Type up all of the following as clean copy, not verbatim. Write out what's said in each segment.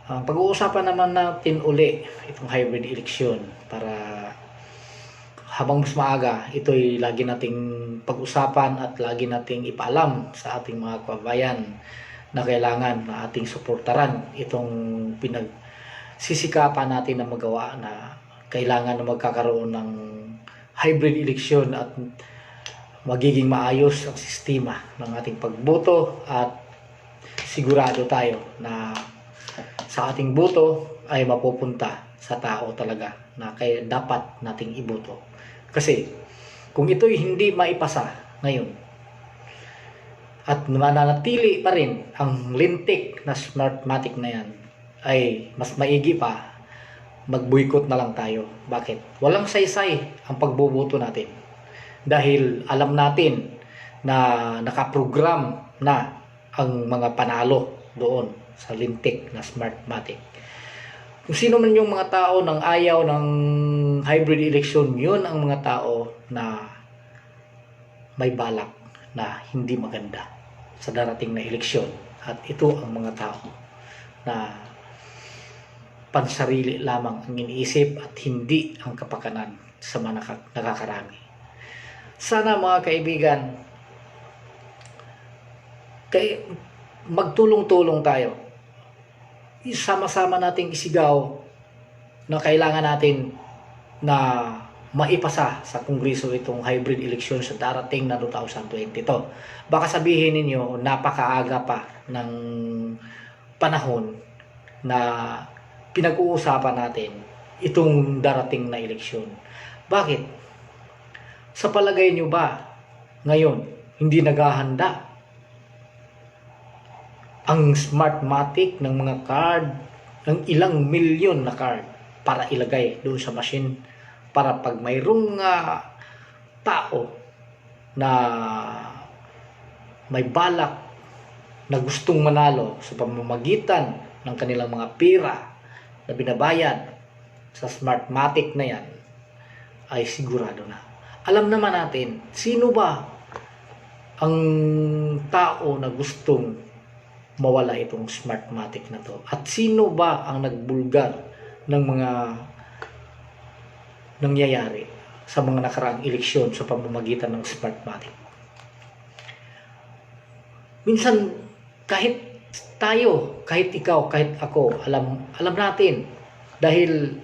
Pag-uusapan naman natin uli itong hybrid election para habang mas maaga, ito'y lagi nating pag-usapan at lagi nating ipaalam sa ating mga kababayan na kailangan na ating suportaran itong pinagsisikapan natin na magawa na kailangan na magkakaroon ng hybrid election at magiging maayos ang sistema ng ating pagboto at sigurado tayo na sa ating boto ay mapupunta sa tao talaga na kaya dapat nating iboto. Kasi kung ito'y hindi maipasa ngayon at mananatili pa rin ang lintik na Smartmatic na yan, ay mas maigi pa mag-boycott na lang tayo. Bakit? Walang saysay ang pagboboto natin. Dahil alam natin na nakaprogram na ang mga panalo doon sa lintik na Smartmatic. Kung sino man yung mga tao nang ayaw ng hybrid election, yun ang mga tao na may balak na hindi maganda sa darating na eleksyon. At ito ang mga tao na pansarili lamang ang iniisip at hindi ang kapakanan sa mga nakakarami. Sana mga kaibigan, magtulong-tulong tayo. Sama-sama nating isigaw na kailangan natin na maipasa sa Kongreso itong hybrid election sa darating na 2022. Baka sabihin ninyo, napakaaga pa ng panahon na pinag-uusapan natin itong darating na eleksyon. Bakit? Sa palagay nyo ba ngayon hindi naghahanda ang Smartmatic ng mga card, ng ilang milyon na card para ilagay doon sa machine para pag mayroong tao na may balak na gustong manalo sa pamamagitan ng kanilang mga pera na binabayad sa Smartmatic na yan, ay sigurado na. Alam naman natin, sino ba ang tao na gustong mawala itong Smartmatic na to? At sino ba ang nagbulgar ng mga nangyayari sa mga nakaraang eleksyon sa pamamagitan ng Smartmatic? Minsan, kahit tayo, kahit ikaw, kahit ako, alam natin. Dahil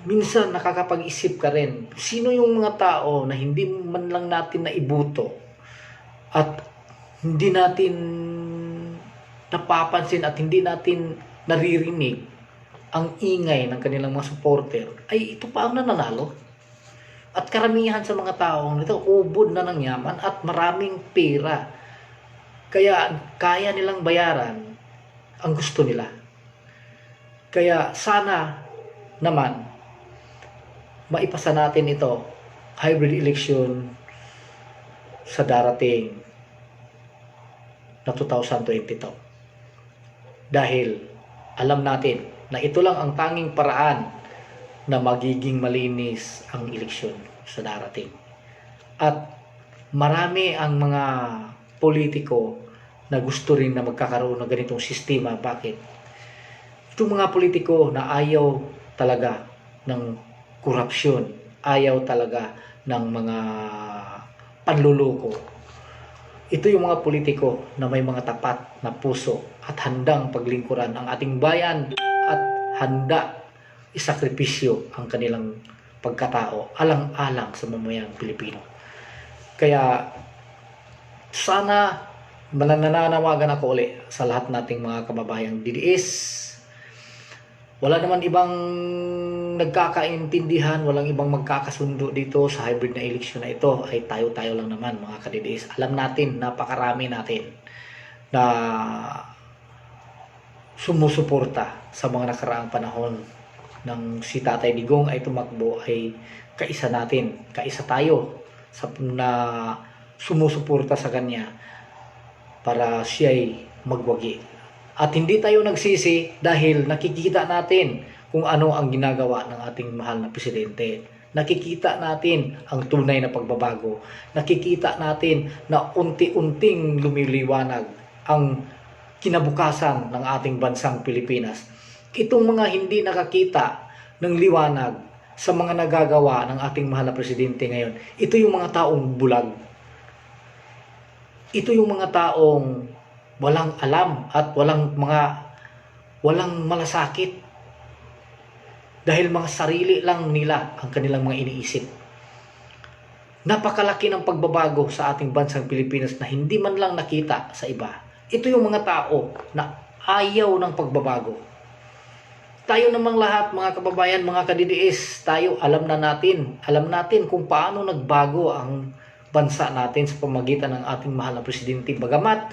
minsan nakakapag-isip ka rin, sino yung mga tao na hindi man lang natin naibuto at hindi natin napapansin at hindi natin naririnig ang ingay ng kanilang mga supporter, ay ito pa ang nananalo. At karamihan sa mga taong ito, ubod na ng yaman at maraming pera. Kaya kaya nilang bayaran ang gusto nila. Kaya sana naman maipasa natin ito, hybrid election sa darating na 2022. Dahil alam natin na ito lang ang tanging paraan na magiging malinis ang eleksyon sa darating. At marami ang mga politiko na gusto rin na magkakaroon ng ganitong sistema. Bakit? Itong mga politiko na ayaw talaga ng korupsyon, ayaw talaga ng mga panluloko. Ito yung mga politiko na may mga tapat na puso at handang paglingkuran ang ating bayan at handa isakripisyo ang kanilang pagkatao alang-alang sa mamayang Pilipino. Kaya sana manananawagan ako uli sa lahat nating mga kababayang DDS. Wala naman ibang nagkakaintindihan, walang ibang magkakasundo dito sa hybrid na eleksyon na ito. Ay tayo-tayo lang naman mga ka-DDS. Alam natin, napakarami natin na sumusuporta sa mga nakaraang panahon ng si Tatay Digong ay tumakbo, ay kaisa natin, kaisa tayo na sumusuporta sa kanya para siya'y magwagi. At hindi tayo nagsisi dahil nakikita natin kung ano ang ginagawa ng ating mahal na presidente. Nakikita natin ang tunay na pagbabago. Nakikita natin na unti-unting lumiliwanag ang kinabukasan ng ating bansang Pilipinas. Itong mga hindi nakakita ng liwanag sa mga nagagawa ng ating mahal na presidente ngayon, ito yung mga taong bulag. Ito yung mga taong walang alam at walang malasakit. Dahil mga sarili lang nila ang kanilang mga iniisip. Napakalaki ng pagbabago sa ating bansang Pilipinas na hindi man lang nakita sa iba. Ito yung mga tao na ayaw ng pagbabago. Tayo namang lahat, mga kababayan, mga kadidiis, tayo alam natin kung paano nagbago ang bansa natin sa pamagitan ng ating mahal na presidente. Bagamat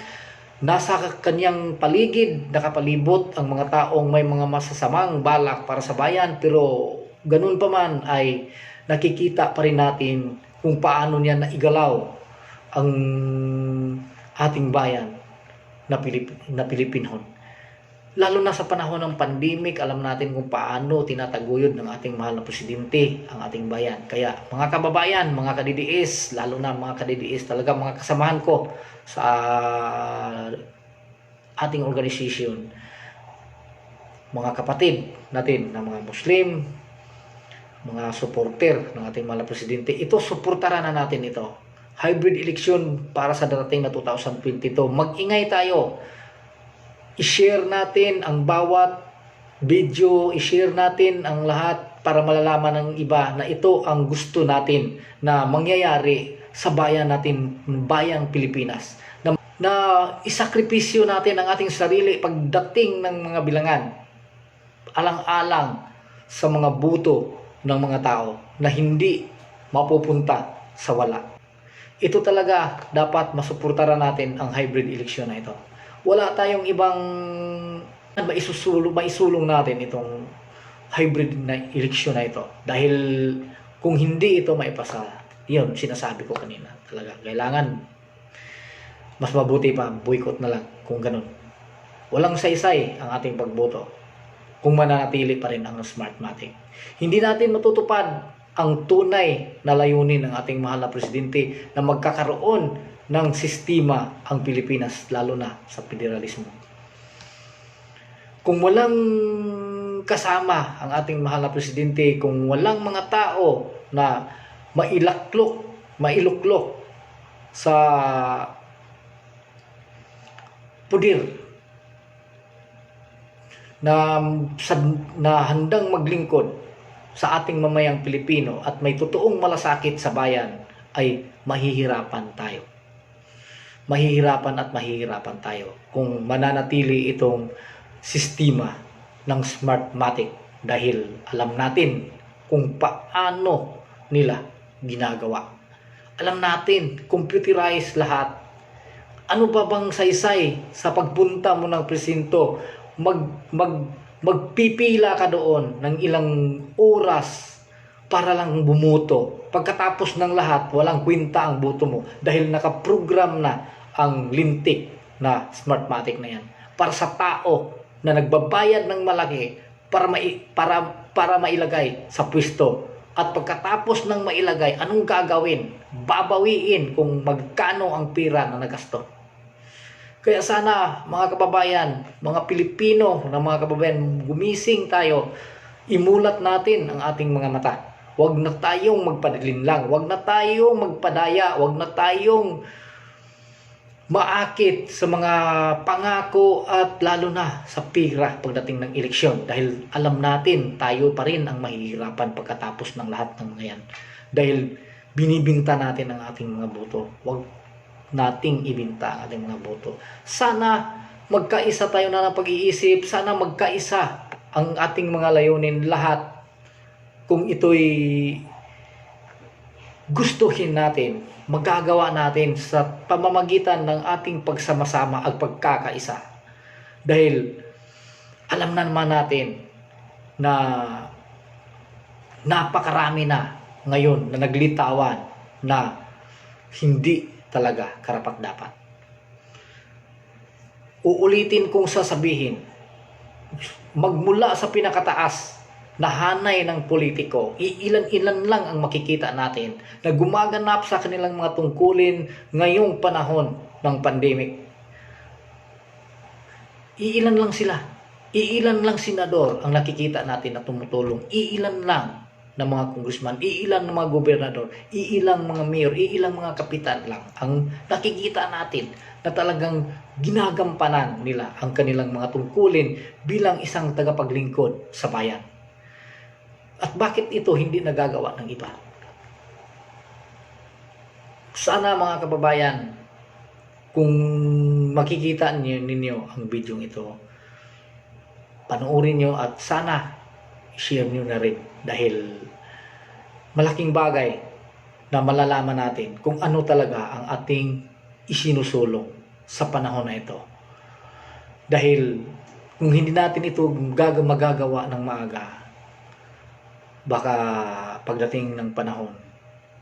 nasa kanyang paligid, nakapalibot ang mga taong may mga masasamang balak para sa bayan, pero ganun pa man ay nakikita pa rin natin kung paano niya naigalaw ang ating bayan na Pilipinhon. Lalo na sa panahon ng pandemic, alam natin kung paano tinataguyod ng ating mahal na presidente ang ating bayan. Kaya mga kababayan, mga kadidiis, lalo na mga kadidiis, talaga mga kasamahan ko sa ating organisasyon, mga kapatid natin na mga Muslim, mga supporter ng ating mahal na presidente, ito, suportaran na natin ito. Hybrid election para sa darating na 2022. Mag-ingay tayo. I-share natin ang bawat video, i-share natin ang lahat para malalaman ng iba na ito ang gusto natin na mangyayari sa bayan natin, bayang Pilipinas. Na isakripisyo natin ang ating sarili pagdating ng mga bilangan. Alang-alang sa mga buto ng mga tao na hindi mapupunta sa wala. Ito talaga dapat masuportaran natin ang hybrid election na ito. Wala tayong ibang maisulong natin itong hybrid na eleksyon na ito. Dahil kung hindi ito maipasa, yun, sinasabi ko kanina, talaga, kailangan mas mabuti pa, boycott na lang kung ganun. Walang saysay ang ating pagboto kung mananatili pa rin ang Smartmatic. Hindi natin matutupad ang tunay na layunin ng ating mahal na presidente na magkakaroon ng sistema ang Pilipinas, lalo na sa federalismo. Kung walang kasama ang ating mahal na presidente, kung walang mga tao na mailuklok sa pudir na handang maglingkod sa ating mamayang Pilipino at may totoong malasakit sa bayan, ay mahihirapan tayo. Mahihirapan tayo kung mananatili itong sistema ng Smartmatic, dahil alam natin kung paano nila ginagawa. Alam natin, computerized lahat. Ano ba bang saysay sa pagpunta mo ng presinto? Magpipila ka doon ng ilang oras para lang bumuto. Pagkatapos ng lahat, walang kwenta ang boto mo dahil nakaprogram na ang lintik na Smartmatic na yan para sa tao na nagbabayad ng malaki para mailagay sa pwesto. At pagkatapos ng mailagay, anong gagawin? Babawiin kung magkano ang pira na nagasto. Kaya sana mga kababayan, mga Pilipino na mga kababayan, gumising tayo, imulat natin ang ating mga mata. Huwag na tayong magpadilinlang, huwag na tayong magpadaya, huwag na tayong maakit sa mga pangako at lalo na sa pira pagdating ng eleksyon. Dahil alam natin, tayo pa rin ang mahihirapan pagkatapos ng lahat ng mga yan. Dahil binibinta natin ang ating mga boto. Huwag nating ibinta ang ating mga boto. Sana magkaisa tayo na ng pag-iisip. Sana magkaisa ang ating mga layunin lahat. Kung ito'y gustuhin natin, magagawa natin sa pamamagitan ng ating pagsama-sama at pagkakaisa. Dahil alam na naman natin na napakarami na ngayon na naglitawan na hindi talaga karapat-dapat. Uulitin kong sasabihin, magmula sa pinakataas na hanay ng politiko, iilan-ilan lang ang makikita natin na gumaganap sa kanilang mga tungkulin ngayong panahon ng pandemic. Iilan lang sila. Iilan lang senador ang nakikita natin na tumutulong. Iilan lang ng mga congressman, iilang ng mga gobernador, iilang mga mayor, iilang mga kapitan lang ang nakikita natin na talagang ginagampanan nila ang kanilang mga tungkulin bilang isang tagapaglingkod sa bayan. At bakit ito hindi nagagawa ng iba? Sana mga kababayan, kung makikita ninyo ang video ito, panoorin nyo at sana share nyo na rin dahil malaking bagay na malalaman natin kung ano talaga ang ating isinusulong sa panahon na ito. Dahil kung hindi natin ito magagawa ng maaga, baka pagdating ng panahon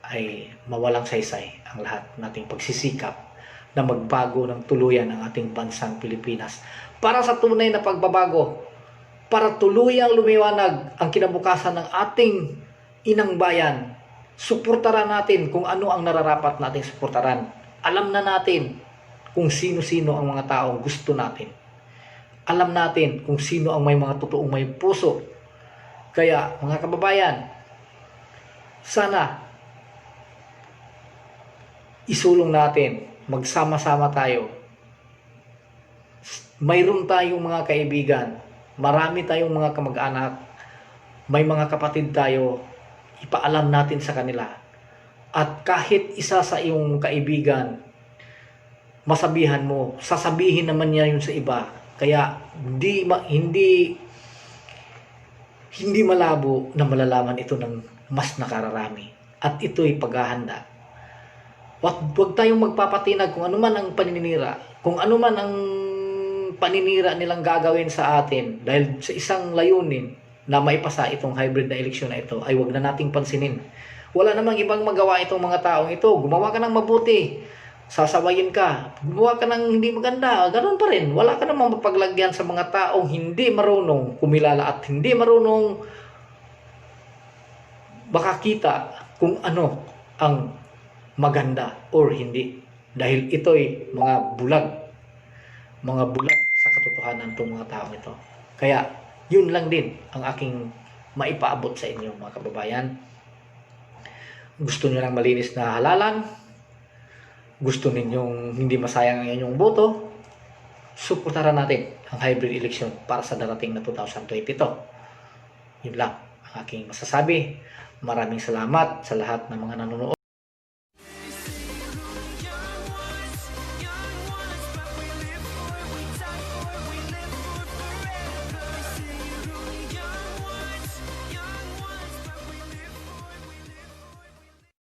ay mawalang saysay ang lahat nating pagsisikap na magbago ng tuluyan ang ating bansang Pilipinas para sa tunay na pagbabago, para tuluyang lumiwanag ang kinabukasan ng ating inang bayan. Suportaran natin kung ano ang nararapat nating suportaran. Alam na natin kung sino-sino ang mga taong gusto natin. Alam natin kung sino ang may mga totoong may puso. Kaya mga kababayan, sana isulong natin, magsama-sama tayo. Mayroon tayong mga kaibigan, marami tayong mga kamag-anak, may mga kapatid tayo, ipaalam natin sa kanila. At kahit isa sa iyong kaibigan, masabihan mo, sasabihin naman niya yun sa iba. Kaya hindi malabo na malalaman ito ng mas nakararami. At ito'y paghahanda. Huwag tayong magpapatinag kung ano man ang paninira, kung ano man ang paninira nilang gagawin sa atin dahil sa isang layunin na maipasa itong hybrid na eleksyon na ito, ay huwag na nating pansinin. Wala namang ibang magawa itong mga taong ito. Gumawa ka ng mabuti, sasawayin ka. Gumawa ka ng hindi maganda, ganoon pa rin. Wala ka namang mapaglagyan sa mga taong hindi marunong kumilala at hindi marunong makakita kung ano ang maganda or hindi. Dahil ito'y mga bulag sa katotohanan itong mga taong ito. Kaya yun lang din ang aking maipaabot sa inyo mga kababayan. Gusto nyo ng malinis na halalan, gusto ninyong hindi masayang ang inyong boto, suportahan natin ang hybrid election para sa darating na 2022. Yun lang ang aking masasabi. Maraming salamat sa lahat ng mga nanonood.